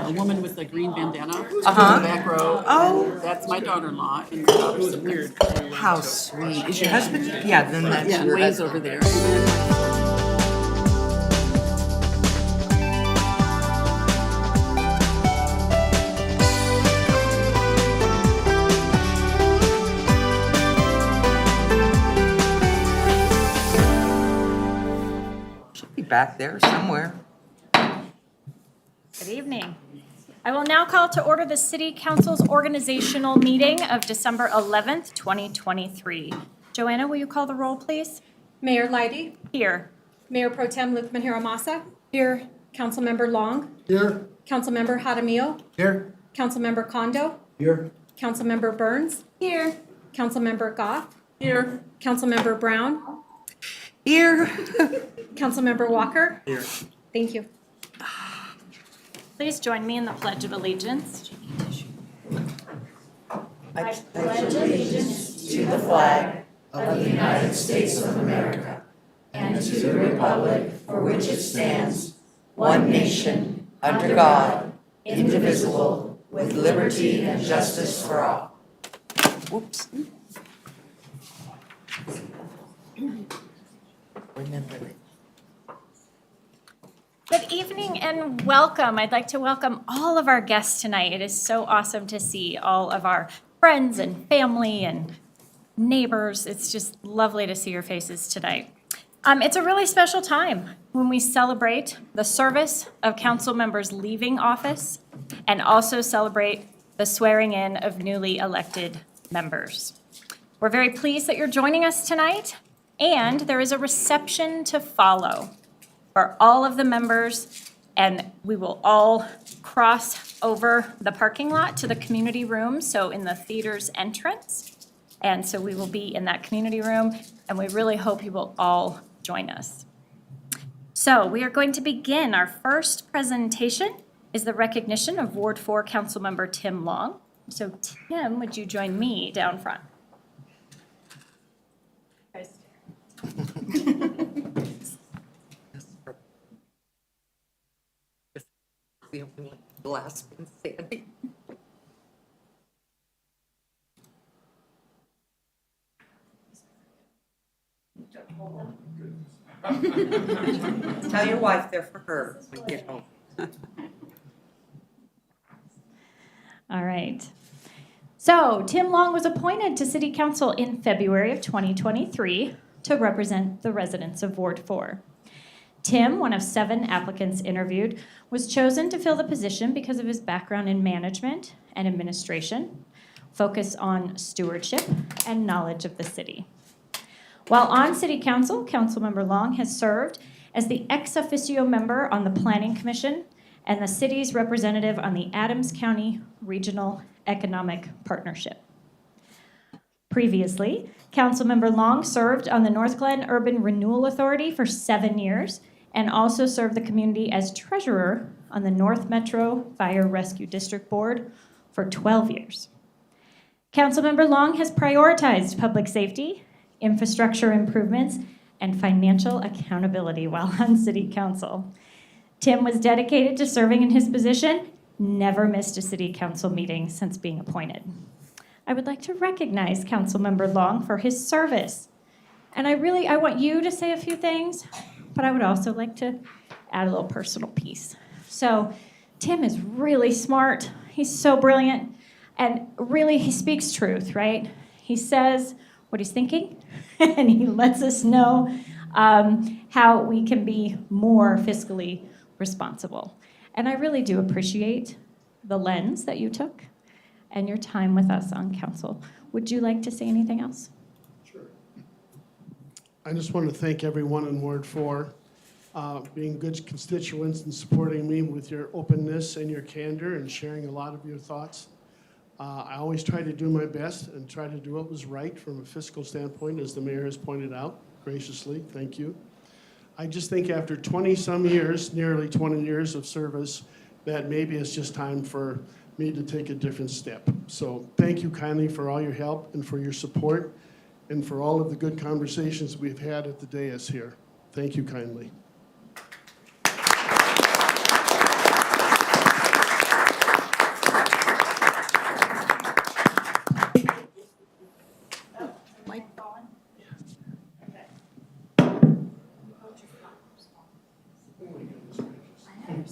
a woman with a green bandana in the Uh-huh. back row. Oh. And that's my daughter-in-law. And my daughter's weird. How sweet. Is your husband? Yeah, then that's Yeah, and your Way's husband. over there. And then She'll be back there somewhere. Good evening. I will now call to order the City Council's organizational meeting of December 11th, 2023. Joanna, will you call the roll, please? Mayor Leidy, Here. Mayor Pro Tem Luqman Hiramasa. Here. Councilmember Long. Here. Councilmember Hadamio. Here. Councilmember Kondo. Here. Councilmember Burns. Here. Councilmember Goff. here, Councilmember Brown. Here. Councilmember Walker. Here. Thank you. Please join me in the Pledge of Allegiance. One nation, under God, indivisible, with liberty and justice for all. Whoops. Remember it. Good evening and welcome. I'd like to welcome all of our guests tonight. It is so awesome to see all of our friends and family and neighbors. It's just lovely to see your faces tonight. It's a really special time when we celebrate the service of council members leaving office and also celebrate the swearing in of newly elected members. We're very pleased that you're joining us tonight, and there is a reception to follow for all of the members, and we will all cross over the parking lot to the community room, so in the theater's entrance. And so we will be in that community room, and we really hope you will all join us. So we are going to begin. Our first presentation is the recognition of Ward 4 Councilmember Tim Long. So Tim, would you join me down front? The only one, the last one standing. Tell your wife they're for her when you get home. All right. So Tim Long was appointed to City Council in February of 2023 to represent the residents of Ward 4. Tim, one of 7 applicants interviewed, was chosen to fill the position because of his background in management and administration, focus on stewardship, and knowledge of the city. While on City Council, Councilmember Long has served as the ex officio member on the Planning Commission and the city's representative on the Adams County Regional Economic Partnership. Previously, Councilmember Long served on the North Glen Urban Renewal Authority for 7 years and also served the community as treasurer on the North Metro Fire Rescue District Board for 12 years. Councilmember Long has prioritized public safety, infrastructure improvements, and financial accountability while on City Council. Tim was dedicated to serving in his position, never missed a City Council meeting since being appointed. I would like to recognize Councilmember Long for his service. And I want you to say a few things, but I would also like to add a little personal piece. So Tim is really smart. He's so brilliant. And really, he speaks truth, right? He says what he's thinking, and he lets us know how we can be more fiscally responsible. And I really do appreciate the lens that you took and your time with us on council. Would you like to say anything else? Sure. I just want to thank everyone in Ward 4 being good constituents and supporting me with your openness and your candor and sharing a lot of your thoughts. I always try to do my best and try to do what was right from a fiscal standpoint, as the mayor has pointed out graciously. Thank you. I just think after 20-some years, nearly 20 years of service, that maybe it's just time for me to take a different step. So thank you kindly for all your help and for your support and for all of the good conversations we've had at the dais here. Thank you kindly.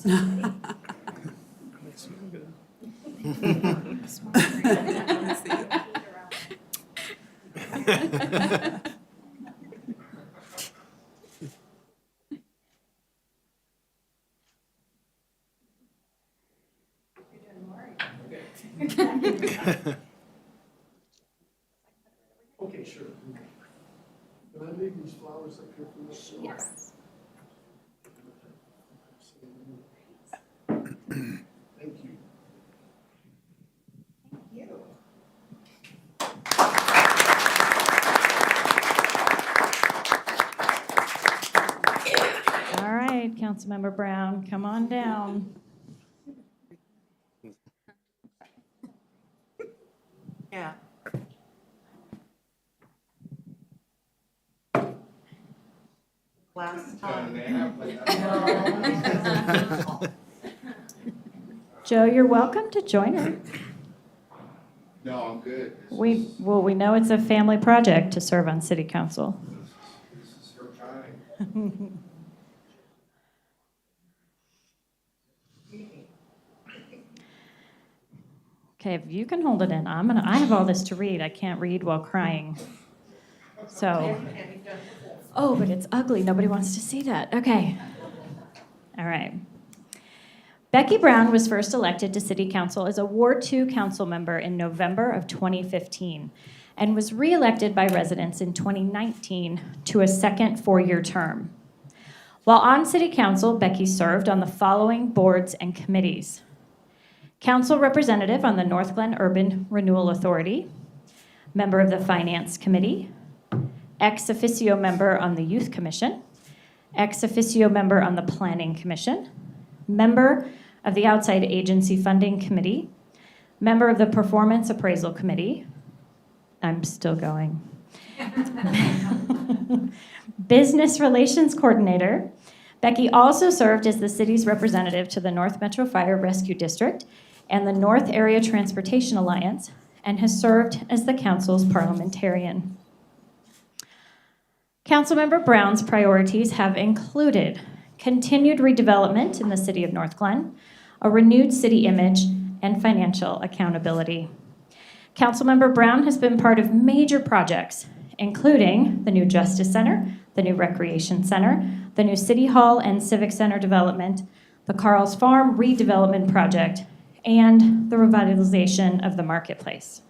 Okay, sure. Can I leave these flowers up here for this? Yes. Thank you. All right, Councilmember Brown, come on down. Yeah. Last time. Joe, you're welcome to join her. No, I'm good. We know it's a family project to serve on city council. This is her time. Okay, if you can hold it in, I have all this to read. I can't read while crying. So, oh, but it's ugly. Nobody wants to see that. Okay. All right. Becky Brown was first elected to City Council as a Ward 2 council member in November of 2015 and was reelected by residents in 2019 to a second four-year term. While on City Council, Becky served on the following boards and committees: Council Representative on the North Glen Urban Renewal Authority, member of the Finance Committee, ex officio member on the Youth Commission, ex officio member on the Planning Commission, member of the Outside Agency Funding Committee, member of the Performance Appraisal Committee. I'm still going. Business Relations Coordinator. Becky also served as the city's representative to the North Metro Fire Rescue District and the North Area Transportation Alliance, and has served as the council's parliamentarian. Councilmember Brown's priorities have included continued redevelopment in the city of North Glen, a renewed city image, and financial accountability. Councilmember Brown has been part of major projects, including the new Justice Center, the new Recreation Center, the new City Hall and Civic Center development, the Carl's Farm redevelopment project, and the revitalization of the marketplace.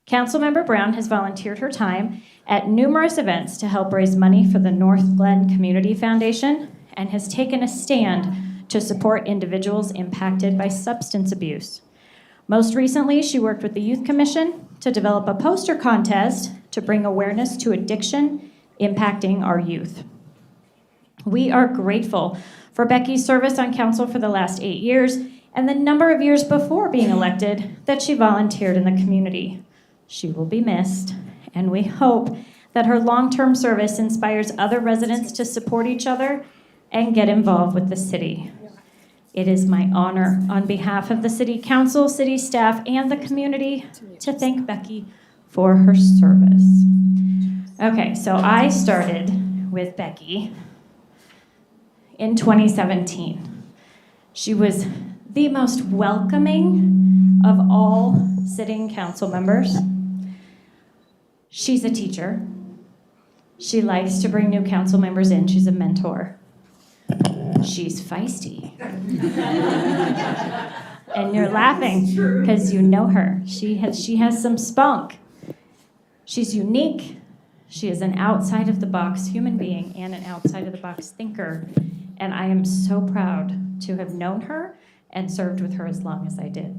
Councilmember Brown has volunteered her time at numerous events to help raise money for the North Glen Community Foundation and has taken a stand to support individuals impacted by substance abuse. Most recently, she worked with the Youth Commission to develop a poster contest to bring awareness to addiction impacting our youth. We are grateful for Becky's service on council for the last 8 years and the number of years before being elected that she volunteered in the community. She will be missed, and we hope that her long-term service inspires other residents to support each other and get involved with the city. It is my honor, on behalf of the City Council, city staff, and the community, to thank Becky for her service. Okay, so I started with Becky in 2017. She was the most welcoming of all sitting council members. She's a teacher. She likes to bring new council members in. She's a mentor. She's feisty. And you're laughing because you know her. She has some spunk. She's unique. She is an outside of the box human being and an outside of the box thinker. And I am so proud to have known her and served with her as long as I did.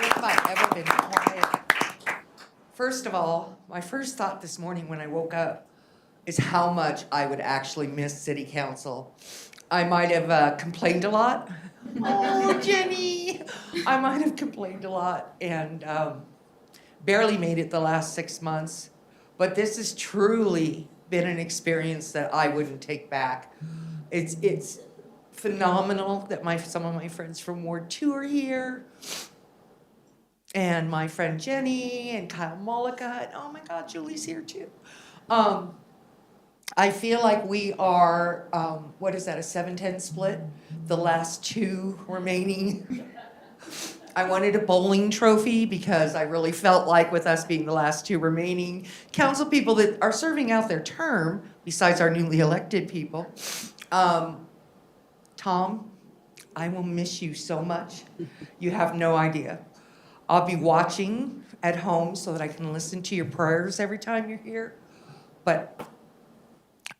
Have I ever been quiet? First of all, my first thought this morning when I woke up is how much I would actually miss city council. I might have complained a lot. Oh, Jenny! I might have complained a lot and barely made it the last 6 months. But this has truly been an experience that I wouldn't take back. It's phenomenal that some of my friends from Ward 2 are here. and my friend Jenny and Kyle Mullica, and oh my God, Julie's here too. I feel like we are, what is that, a 7-10 split? The last two remaining. I wanted a bowling trophy because I really felt like with us being the last two remaining council people that are serving out their term, besides our newly elected people. Tom, I will miss you so much. You have no idea. I'll be watching at home so that I can listen to your prayers every time you're here. But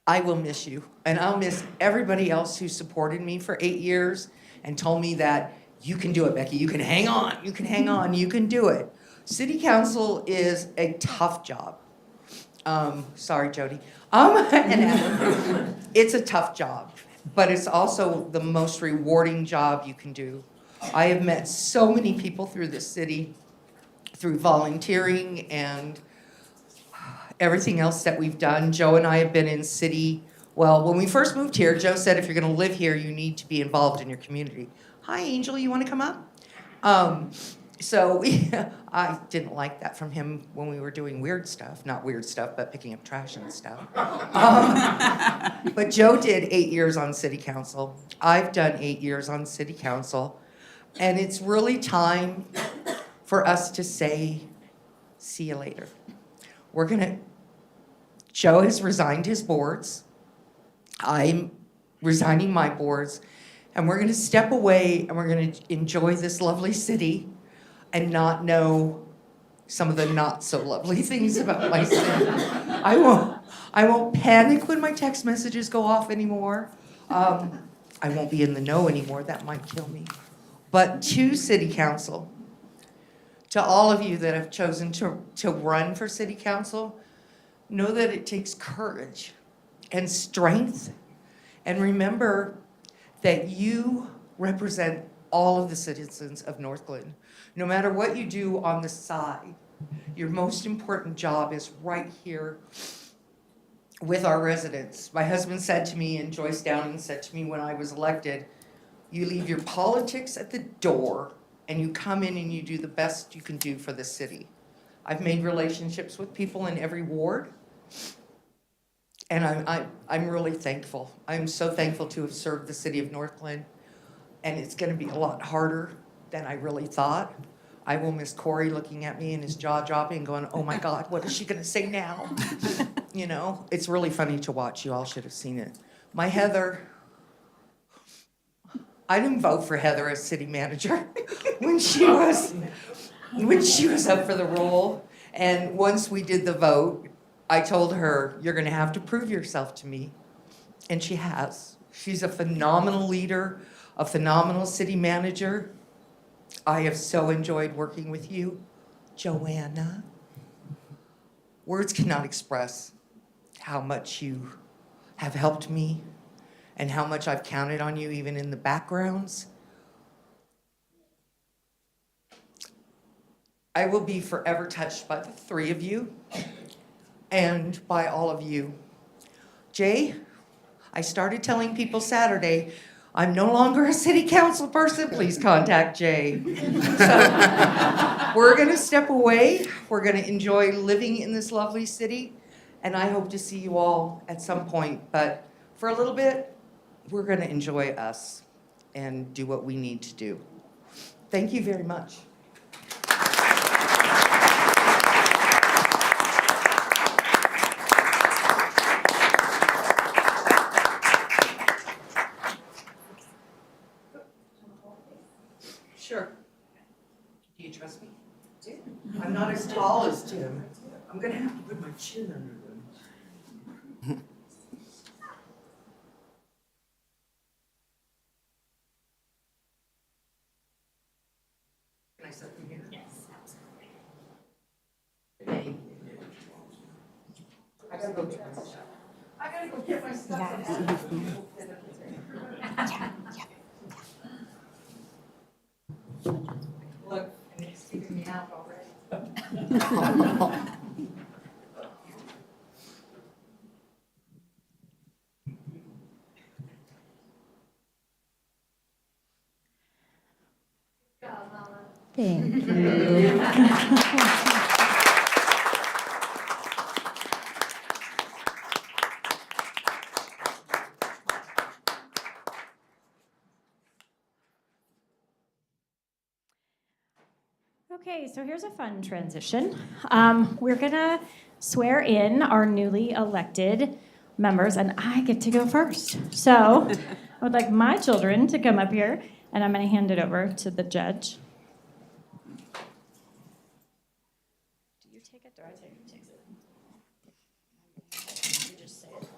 I will miss you. And I'll miss everybody else who supported me for 8 years and told me that you can do it, Becky. You can hang on. You can hang on. You can do it. City council is a tough job. Sorry, Jody. And Adam. It's a tough job, but it's also the most rewarding job you can do. I have met so many people through this city, through volunteering and everything else that we've done. Joe and I have been in city. Well, when we first moved here, Joe said if you're going to live here, you need to be involved in your community. Hi, Angel, you want to come up? I didn't like that from him when we were doing weird stuff. Not weird stuff, but picking up trash and stuff. But Joe did 8 years on city council. I've done 8 years on city council. And it's really time for us to say, see you later. Joe has resigned his boards. I'm resigning my boards. And we're gonna step away and we're gonna enjoy this lovely city and not know some of the not so lovely things about my city. I won't panic when my text messages go off anymore. I won't be in the know anymore, that might kill me. But to city council, to all of you that have chosen to run for city council, know that it takes courage and strength. And remember that you represent all of the citizens of Northglenn. No matter what you do on the side, your most important job is right here with our residents. My husband said to me, and Joyce Downing said to me when I was elected, you leave your politics at the door and you come in and you do the best you can do for the city. I've made relationships with people in every ward, and I'm really thankful. I'm so thankful to have served the city of Northglenn, and it's gonna be a lot harder than I really thought. I will miss Corey looking at me and his jaw dropping, going, oh my God, what is she gonna say now? You know, it's really funny to watch. You all should have seen it. My Heather, I didn't vote for Heather as city manager when she was up for the role. And once we did the vote, I told her, you're gonna have to prove yourself to me. And she has. She's a phenomenal leader, a phenomenal city manager. I have so enjoyed working with you, Joanna. Words cannot express how much you have helped me and how much I've counted on you even in the backgrounds. I will be forever touched by the three of you and by all of you. Jay, I started telling people Saturday, I'm no longer a city council person, please contact Jay. So we're gonna step away, we're gonna enjoy living in this lovely city, and I hope to see you all at some point, but for a little bit, we're gonna enjoy us and do what we need to do. Thank you very much. Sure. Do you trust me? I do. I'm not as tall as Tim. I'm gonna have to put my chin under them. Can I set them here? Yes, absolutely. Thank you. I gotta go get my stuff. Look, and it's keeping me out already. Thank you. Okay, so here's a fun transition. We're gonna swear in our newly elected members, and I get to go first. So I would like my children to come up here, and I'm gonna hand it over to the judge. Do you take it, or I take it? You just say it.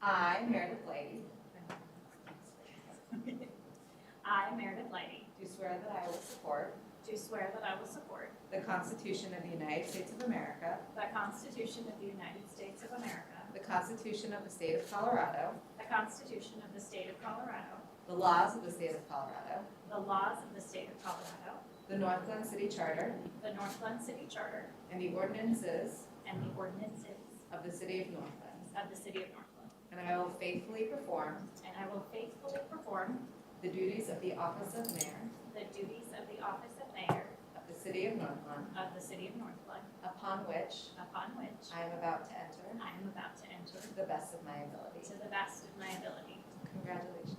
I, Meredith Lady, I, Meredith Lady, do swear that I will support do swear that I will support the Constitution of the United States of America, the Constitution of the United States of America, the Constitution of the State of Colorado, the Constitution of the State of Colorado, the laws of the State of Colorado, the laws of the State of Colorado, the Northland City Charter, the Northland City Charter, and the ordinances and the ordinances of the City of Northland. of the City of Northland. And I will faithfully perform And I will faithfully perform the duties of the office of mayor the duties of the office of mayor of the City of Northland, of the City of Northland, upon which upon which I am about to enter I am about to enter to the best of my ability. to the best of my ability. Congratulations.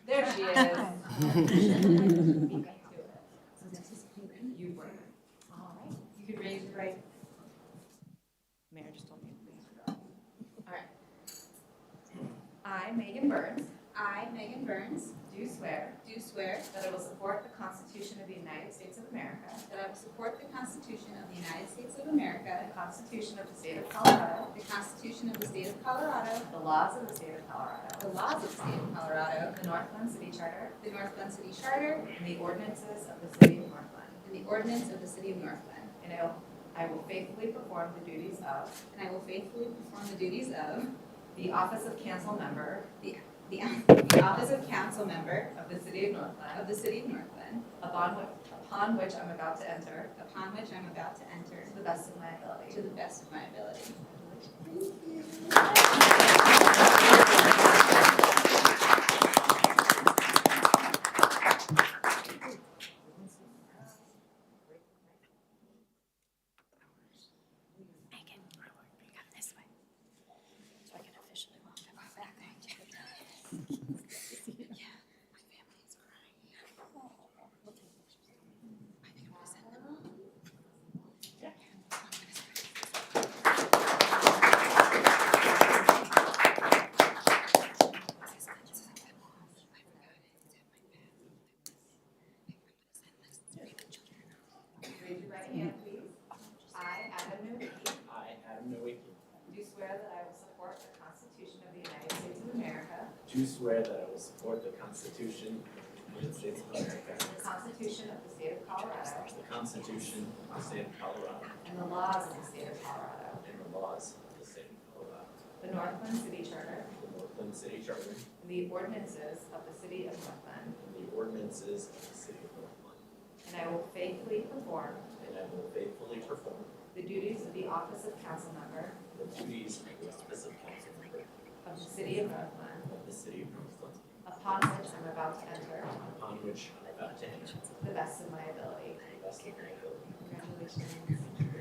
There she is. You were. All right. You can raise your right. Mayor just told me. All right. I, Megan Burns, I, Megan Burns, do swear do swear that I will support the Constitution of the United States of America, that I will support the Constitution of the United States of America, the Constitution of the State of Colorado, the Constitution of the State of Colorado, the laws of the State of Colorado, the laws of the State of Colorado, the Northland City Charter, the Northland City Charter, and the ordinances of the City of Northland. and the ordinance of the City of Northland. And I will faithfully perform the duties of And I will faithfully perform the duties of the office of council member the office of council member of the City of Northland, of the City of Northland, upon which I'm about to enter upon which I'm about to enter to the best of my ability. to the best of my ability. Raise your right hand, please. I, Adam Nowicki, I, Adam Nowicki, do swear that I will support the Constitution of the United States of America, do swear that I will support the Constitution of the United States of America, the Constitution of the State of Colorado, the Constitution of the State of Colorado, and the laws of the State of Colorado, and the laws of the State of Colorado, the Northland City Charter, the Northland City Charter, and the ordinances of the City of Northland, and the ordinances of the City of Northland, and I will faithfully perform and I will faithfully perform the duties of the office of council member the duties of the office of council member of the City of Northland, of the City of Northland, upon which I'm about to enter upon which I'm about to enter to the best of my ability. the best of my ability. Congratulations.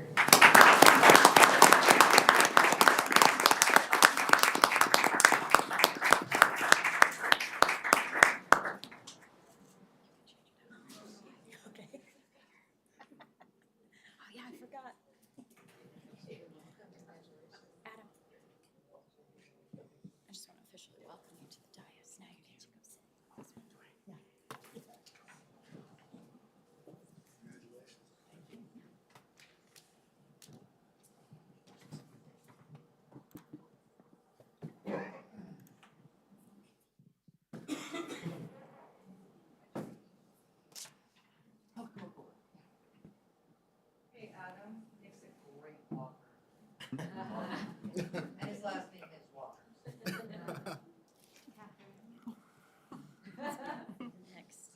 Oh, yeah, I forgot. Adam. I just want to officially welcome you to the dais. Now you get to go sit. Hey, Adam, Nick's a great walker. And his last name is Walker. Next.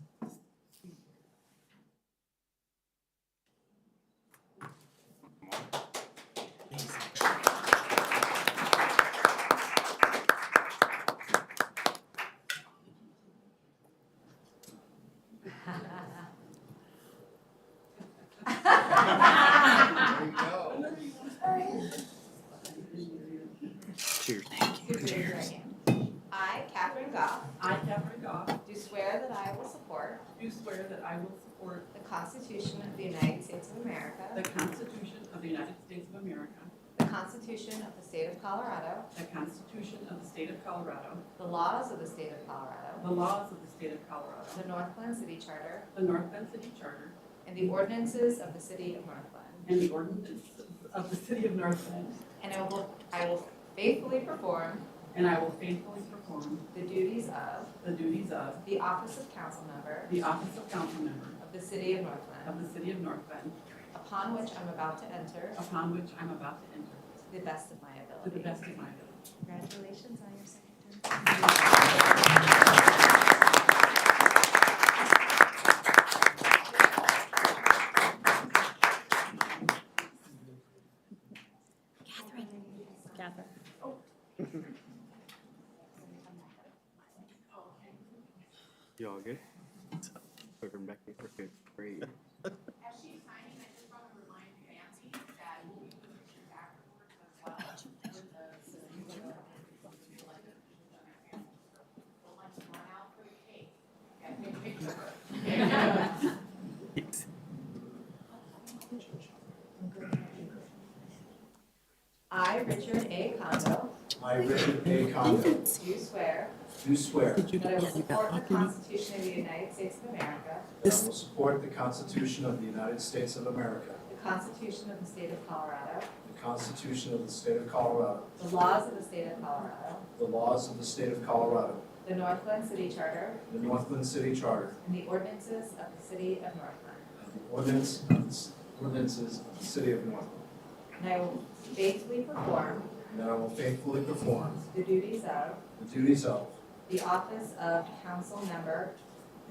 There you go. I, Catherine Goff, I, Catherine Goff, do swear that I will support do swear that I will support the Constitution of the United States of America, the Constitution of the United States of America, the Constitution of the State of Colorado, the Constitution of the State of Colorado, the laws of the State of Colorado, the laws of the State of Colorado, the Northland City Charter, the North Bend City Charter, and the ordinances of the City of Northland. and the ordinances of the City of North Bend, And I will faithfully perform and I will faithfully perform the duties of the duties of the office of council member the office of council member of the City of Northland, of the City of North Bend, upon which I'm about to enter upon which I'm about to enter, to the best of my to the ability. best of my ability. Congratulations on your second term. Catherine. You all good? Welcome back. Okay, great. As she's signing, I just want to remind Nancy that we'll be putting pictures afterwards as well with the elected officials on our campus. Don't let them run out for the cake. And take pictures. I, Richard A. Condo, I, Richard A. Condo, do swear do swear that I will support the Constitution of the United States of America, that I will support the Constitution of the United States of America, the Constitution of the State of Colorado, the Constitution of the State of Colorado, the laws of the State of Colorado, the laws of the State of Colorado, the Northland City Charter, the Northland City Charter, and the ordinances of the City of Northland. and the ordinances of the City of Northland, And I will faithfully perform and that I will faithfully perform the duties of the duties of the office of council member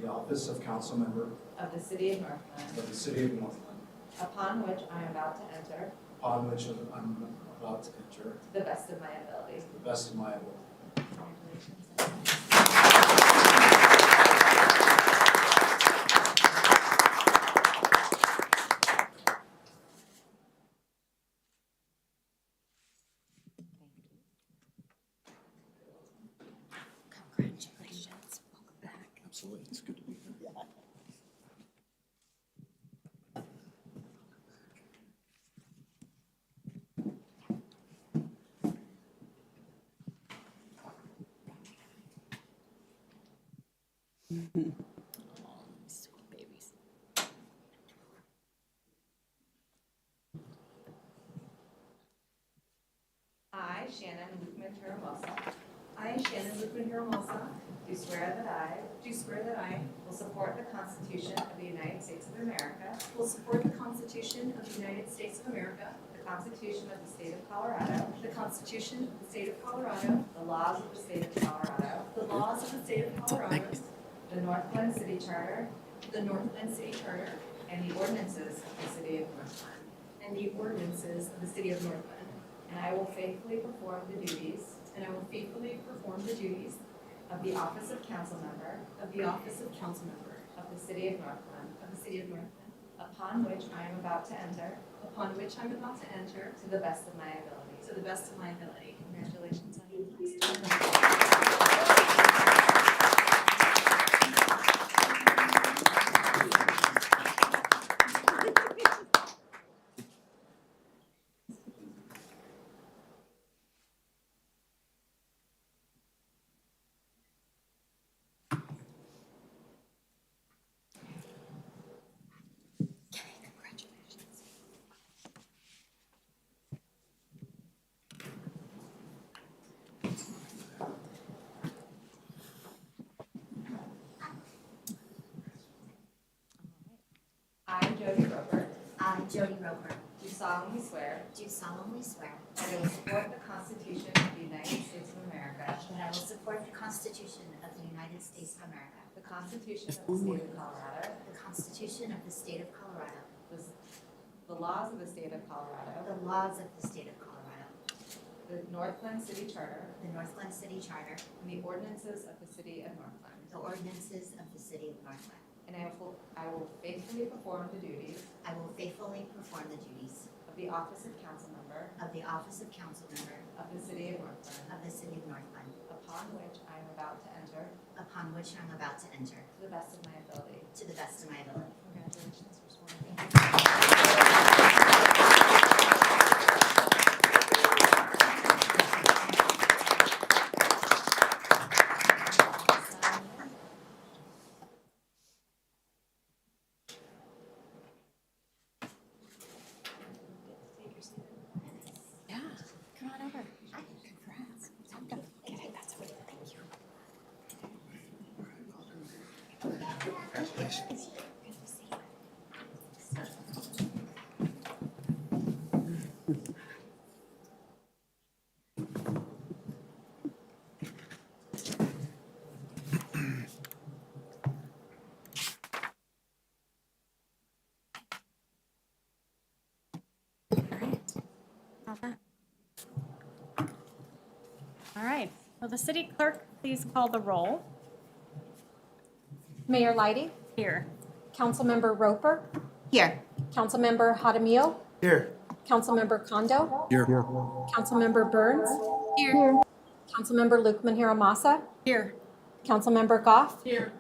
the office of council member of the City of Northland, of the City of Northland, upon which I am about to enter upon which I'm about to enter to the best of my ability. to the best of my ability. Congratulations. Congratulations. Welcome back. Absolutely, it's good to be here. Sweet babies. I, Shannon Lukeman Hiramosa, I, Shannon Lukeman Hiramosa, do swear that I do swear that I will support the Constitution of the United States of America, will support the Constitution of the United States of America, the Constitution of the State of Colorado, the Constitution of the State of Colorado, the laws of the State of Colorado, the laws of the State of Colorado, the Northland City Charter, the Northland City Charter, and the ordinances of the City of Northland. and the ordinances of the City of Northland. And I will faithfully perform the duties And I will faithfully perform the duties of the office of council member of the office of council member of the city of Northland, upon which I am about to enter, to the best of my ability. Congratulations on your next. I, Jody Roper, I, Jody Roper, do solemnly swear do solemnly swear that I will support the Constitution of the United States of America, that I will support the Constitution of the United States of America, the Constitution of the State of Colorado, the Constitution of the State of Colorado, the laws of the State of Colorado, the laws of the State of Colorado, the Northland City Charter, the Northland City Charter, and the ordinances of the City of Northland. the ordinances of the City of Northland. And I will faithfully perform the duties I will faithfully perform the duties of the office of council member of the office of council member of the City of Northland, of the City of Northland, upon which I am about to enter upon which I am about to enter to the best of my ability. to the best of my ability. Congratulations, you're sworn in. Yeah, come on over. Congrats. Get it, that's what, thank you. Congratulations. Good to see you. All right, will the city clerk please call the roll? Mayor Leidy, Here. Councilmember Roper, Here. Councilmember Hadamio, Here. Councilmember Kondo, Here. Councilmember Burns, Here. Councilmember Lukeman Hiramasa, Here. Councilmember Goff, Here.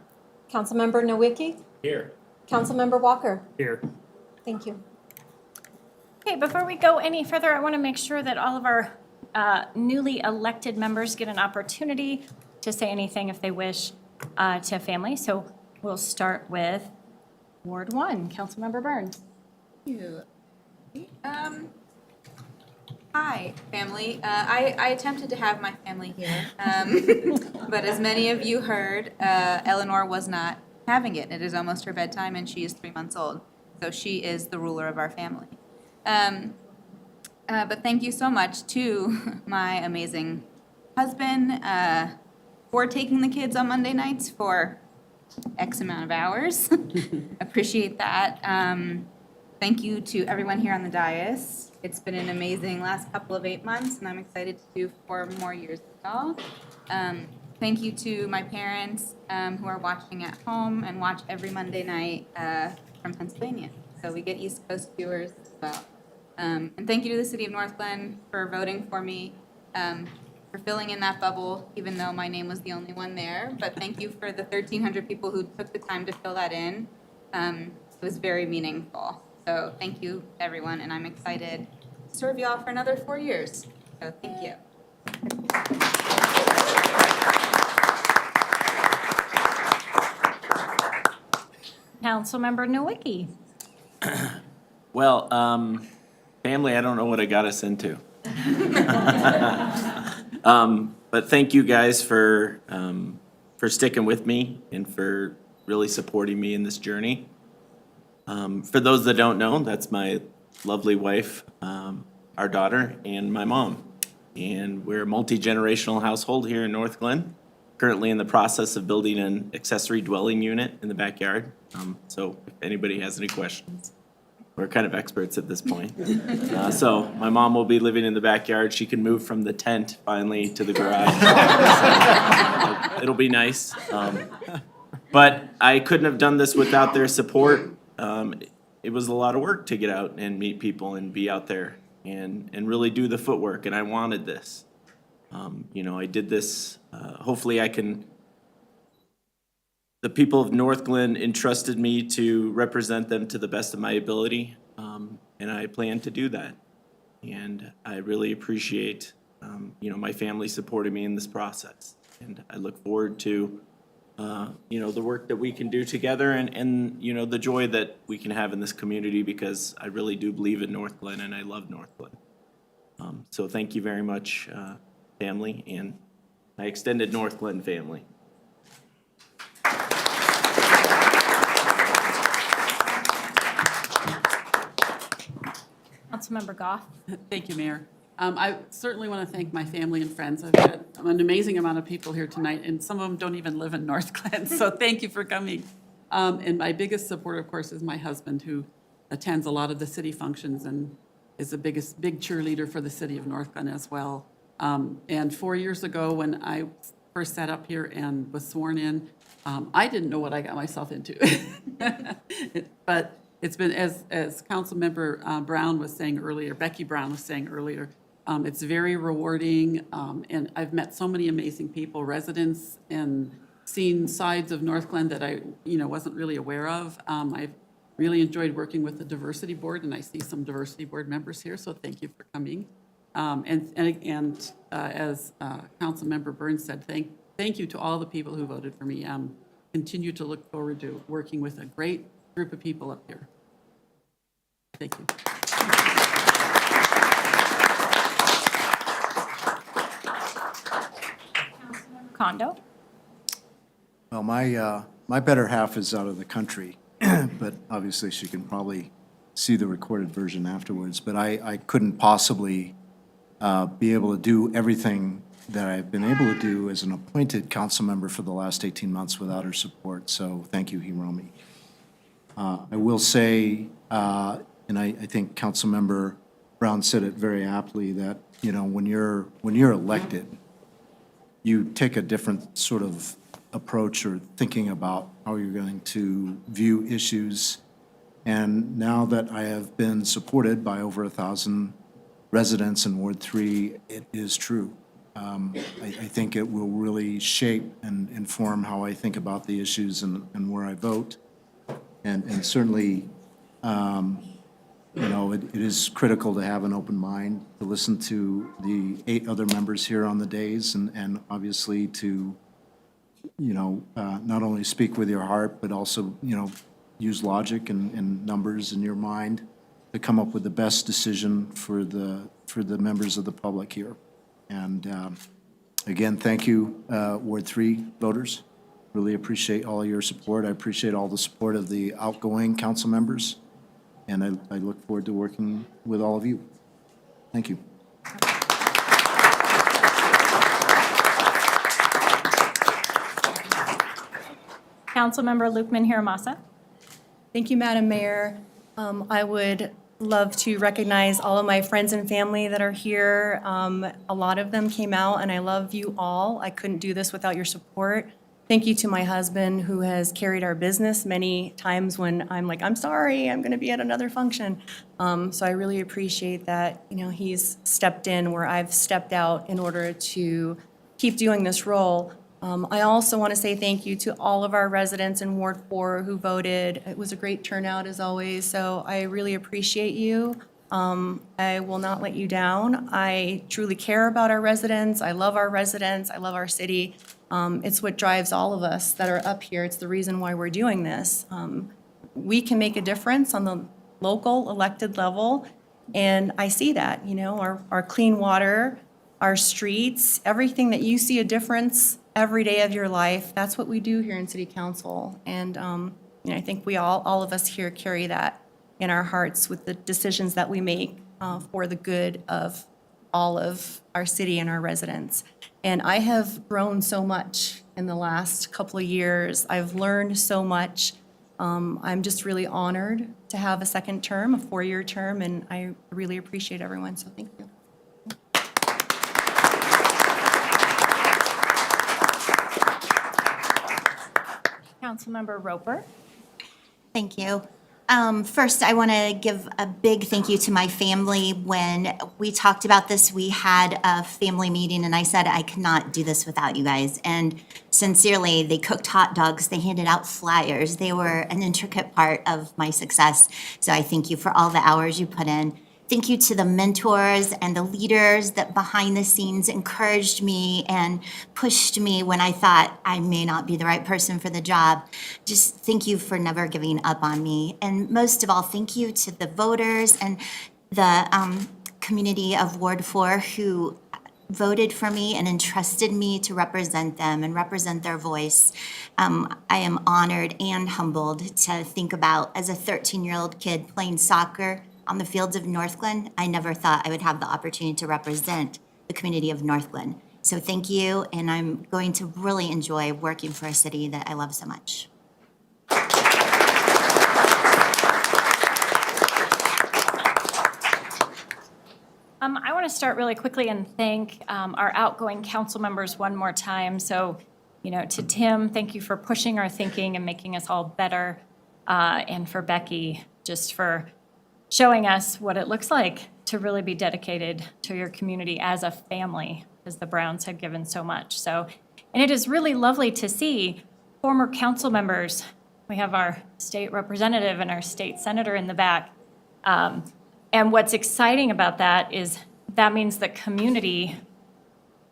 Councilmember Nowicki, Here. Councilmember Walker. Here. Thank you. Okay, before we go any further, I want to make sure that all of our newly elected members get an opportunity to say anything if they wish to family. So we'll start with Ward 1, Councilmember Burns. Hi, family. I attempted to have my family here, but as many of you heard, Eleanor was not having it. It is almost her bedtime, and she is 3 months old, so she is the ruler of our family. But thank you so much to my amazing husband for taking the kids on Monday nights for X amount of hours. Appreciate that. Thank you to everyone here on the dais. It's been an amazing last couple of 8 months, and I'm excited to do 4 more years as well. Thank you to my parents who are watching at home and watch every Monday night from Pennsylvania. So we get East Coast viewers as well. And thank you to the City of North Glen for voting for me, for filling in that bubble, even though my name was the only one there. But thank you for the 1,300 people who took the time to fill that in. It was very meaningful. So thank you, everyone, and I'm excited to serve y'all for another 4 years. So thank you. Councilmember Nowicki. Well, family, I don't know what I got us into. But thank you guys for sticking with me and for really supporting me in this journey. For those that don't know, that's my lovely wife, our daughter, and my mom. And we're a multi-generational household here in North Glen. Currently in the process of building an accessory dwelling unit in the backyard. So if anybody has any questions, we're kind of experts at this point. So my mom will be living in the backyard. She can move from the tent finally to the garage. So it'll be nice. But I couldn't have done this without their support. It was a lot of work to get out and meet people and be out there and really do the footwork, and I wanted this. I did this, hopefully the people of North Glen entrusted me to represent them to the best of my ability, and I plan to do that. And I really appreciate, my family supporting me in this process. And I look forward to, the work that we can do together and the joy that we can have in this community, because I really do believe in North Glen and I love North Glen. So thank you very much, family, and my extended North Glen family. Councilmember Goff. Thank you, Mayor. I certainly want to thank my family and friends. I've got an amazing amount of people here tonight, and some of them don't even live in North Glen, so thank you for coming. And my biggest support, of course, is my husband, who attends a lot of the city functions and is the big cheerleader for the city of North Glen as well. And 4 years ago, when I first sat up here and was sworn in, I didn't know what I got myself into. But it's been, as Councilmember Brown was saying earlier, Becky Brown was saying earlier, it's very rewarding, and I've met so many amazing people, residents, and seen sides of North Glen that I, wasn't really aware of. I've really enjoyed working with the Diversity Board, and I see some Diversity Board members here, so thank you for coming. And as Councilmember Burns said, thank you to all the people who voted for me. Continue to look forward to working with a great group of people up here. Thank you. Kondo. Well, my better half is out of the country, but obviously she can probably see the recorded version afterwards. But I couldn't possibly be able to do everything that I've been able to do as an appointed council member for the last 18 months without her support. So thank you, Hiromi. I will say, and I think Councilmember Brown said it very aptly, that, when you're elected, you take a different sort of approach or thinking about how you're going to view issues. And now that I have been supported by over 1,000 residents in Ward 3, it is true. I think it will really shape and inform how I think about the issues and where I vote. And certainly, it is critical to have an open mind, to listen to the 8 other members here on the days, and obviously to, not only speak with your heart, but also, use logic and numbers in your mind to come up with the best decision for the members of the public here. And again, thank you, Ward 3 voters. Really appreciate all your support. I appreciate all the support of the outgoing council members, and I look forward to working with all of you. Thank you. Councilmember Lukman Hiramasa. Thank you, Madam Mayor. I would love to recognize all of my friends and family that are here. A lot of them came out, and I love you all. I couldn't do this without your support. Thank you to my husband, who has carried our business many times when I'm like, I'm sorry, I'm going to be at another function. So I really appreciate that, he's stepped in where I've stepped out in order to keep doing this role. I also want to say thank you to all of our residents in Ward 4 who voted. It was a great turnout, as always, so I really appreciate you. I will not let you down. I truly care about our residents. I love our residents. I love our city. It's what drives all of us that are up here. It's the reason why we're doing this. We can make a difference on the local elected level, and I see that, our clean water, our streets, everything that you see a difference every day of your life. That's what we do here in City Council. And I think we all of us here carry that in our hearts with the decisions that we make for the good of all of our city and our residents. And I have grown so much in the last couple of years. I've learned so much. I'm just really honored to have a second term, a 4-year term, and I really appreciate everyone, so thank you. Councilmember Roper. Thank you. First, I want to give a big thank you to my family. When we talked about this, we had a family meeting, and I said, I cannot do this without you guys. And sincerely, they cooked hot dogs, they handed out flyers. They were an intricate part of my success. So I thank you for all the hours you put in. Thank you to the mentors and the leaders that behind the scenes encouraged me and pushed me when I thought I may not be the right person for the job. Just thank you for never giving up on me. And most of all, thank you to the voters and the community of Ward 4 who voted for me and entrusted me to represent them and represent their voice. I am honored and humbled to think about, as a 13-year-old kid playing soccer on the fields of Northglen, I never thought I would have the opportunity to represent the community of Northglen. So thank you, and I'm going to really enjoy working for a city that I love so much. I want to start really quickly and thank our outgoing council members one more time. So, to Tim, thank you for pushing our thinking and making us all better. And for Becky, just for showing us what it looks like to really be dedicated to your community as a family, as the Browns have given so much. So, and it is really lovely to see former council members. We have our state representative and our state senator in the back. And what's exciting about that is that means the community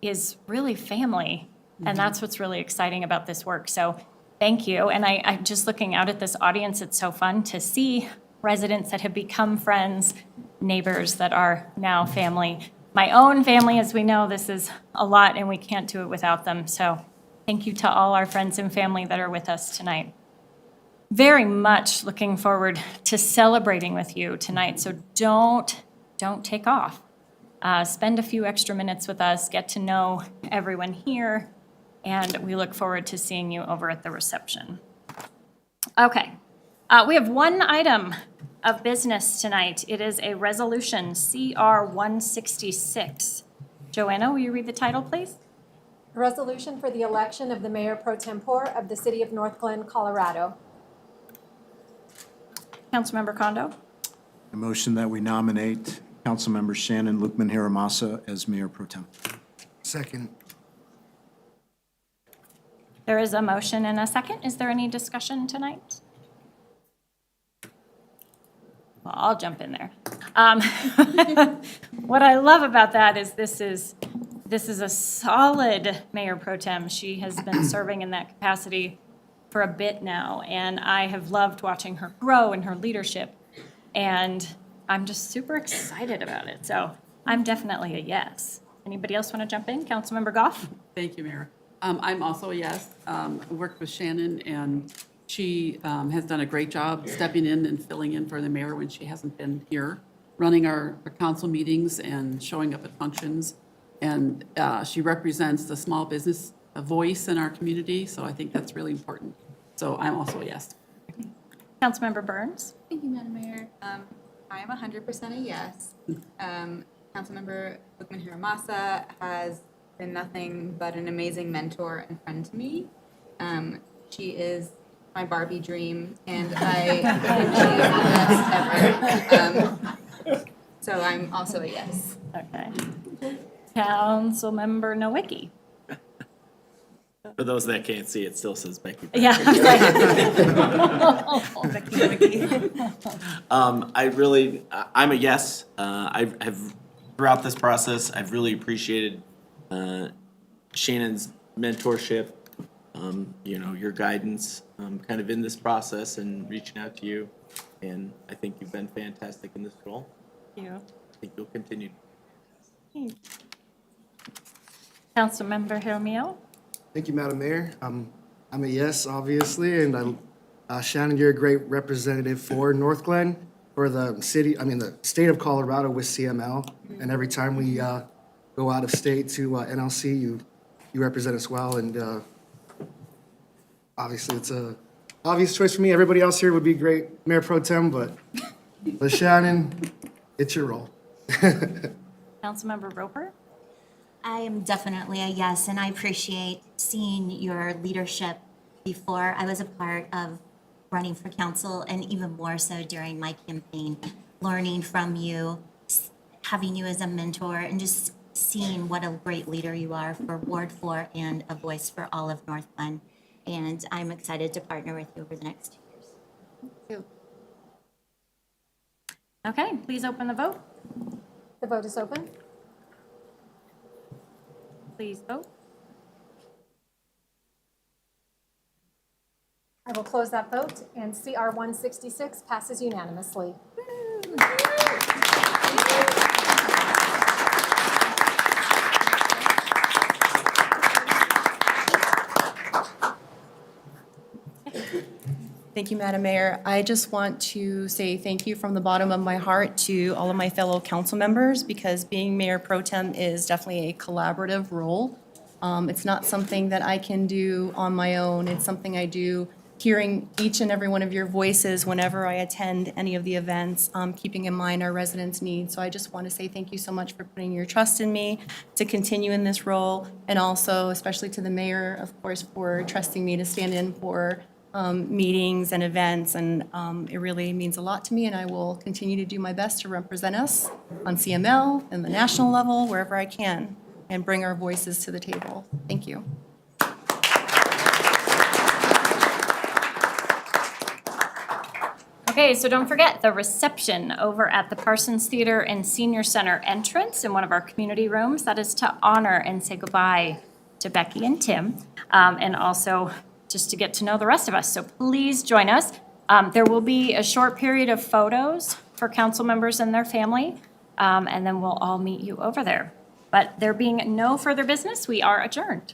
is really family. And that's what's really exciting about this work. So thank you. And I'm just looking out at this audience. It's so fun to see residents that have become friends, neighbors that are now family. My own family, as we know, this is a lot and we can't do it without them. So thank you to all our friends and family that are with us tonight. Very much looking forward to celebrating with you tonight. So don't take off. Spend a few extra minutes with us, get to know everyone here, and we look forward to seeing you over at the reception. Okay, we have one item of business tonight. It is a resolution, CR 166. Joanna, will you read the title, please? A resolution for the election of the mayor pro tempore of the city of North Glen, Colorado. Councilmember Kondo. A motion that we nominate Councilmember Shannon Lukman-Hiramasa as mayor pro tem. Second. There is a motion and a second. Is there any discussion tonight? Well, I'll jump in there. What I love about that is this is a solid mayor pro tem. She has been serving in that capacity for a bit now, and I have loved watching her grow in her leadership, and I'm just super excited about it. So I'm definitely a yes. Anybody else want to jump in? Councilmember Goff? Thank you, Mayor. I'm also a yes. Worked with Shannon, and she has done a great job stepping in and filling in for the mayor when she hasn't been here, running our council meetings and showing up at functions. And she represents the small business voice in our community, so I think that's really important. So I'm also a yes. Councilmember Burns? Thank you, Madam Mayor. I am 100% a yes. Councilmember Lukman-Hiramasa has been nothing but an amazing mentor and friend to me. She is my Barbie dream, and I think she is the best ever. So I'm also a yes. Okay. Councilmember Nowicki? For those that can't see, it still says Becky. Yeah. I'm a yes. I've throughout this process, I've really appreciated Shannon's mentorship, your guidance, kind of in this process and reaching out to you. And I think you've been fantastic in this role. Thank you. I think you'll continue. Councilmember Jaramillo? Thank you, Madam Mayor. I'm a yes, obviously, and Shannon, you're a great representative for North Glen, for the state of Colorado with CML. And every time we go out of state to NLC, you represent us well. And obviously, it's a obvious choice for me. Everybody else here would be great mayor pro tem, but Shannon, it's your role. Councilmember Roper? I am definitely a yes, and I appreciate seeing your leadership before I was a part of running for council, and even more so during my campaign, learning from you, having you as a mentor, and just seeing what a great leader you are for Ward 4 and a voice for all of North Glen. And I'm excited to partner with you over the next 2 years. Okay, please open the vote. The vote is open. Please vote. I will close that vote, and CR 166 passes unanimously. Thank you, Madam Mayor. I just want to say thank you from the bottom of my heart to all of my fellow council members, because being Mayor Pro Tem is definitely a collaborative role. It's not something that I can do on my own. It's something I do hearing each and every one of your voices whenever I attend any of the events, keeping in mind our residents' needs. So I just want to say thank you so much for putting your trust in me to continue in this role, and also especially to the mayor, of course, for trusting me to stand in for meetings and events, and it really means a lot to me, and I will continue to do my best to represent us on CML and the national level, wherever I can, and bring our voices to the table. Thank you. Okay, so don't forget the reception over at the Parsons Theater and Senior Center entrance in one of our community rooms. That is to honor and say goodbye to Becky and Tim, and also just to get to know the rest of us. So please join us. There will be a short period of photos for council members and their family, and then we'll all meet you over there. But there being no further business, we are adjourned.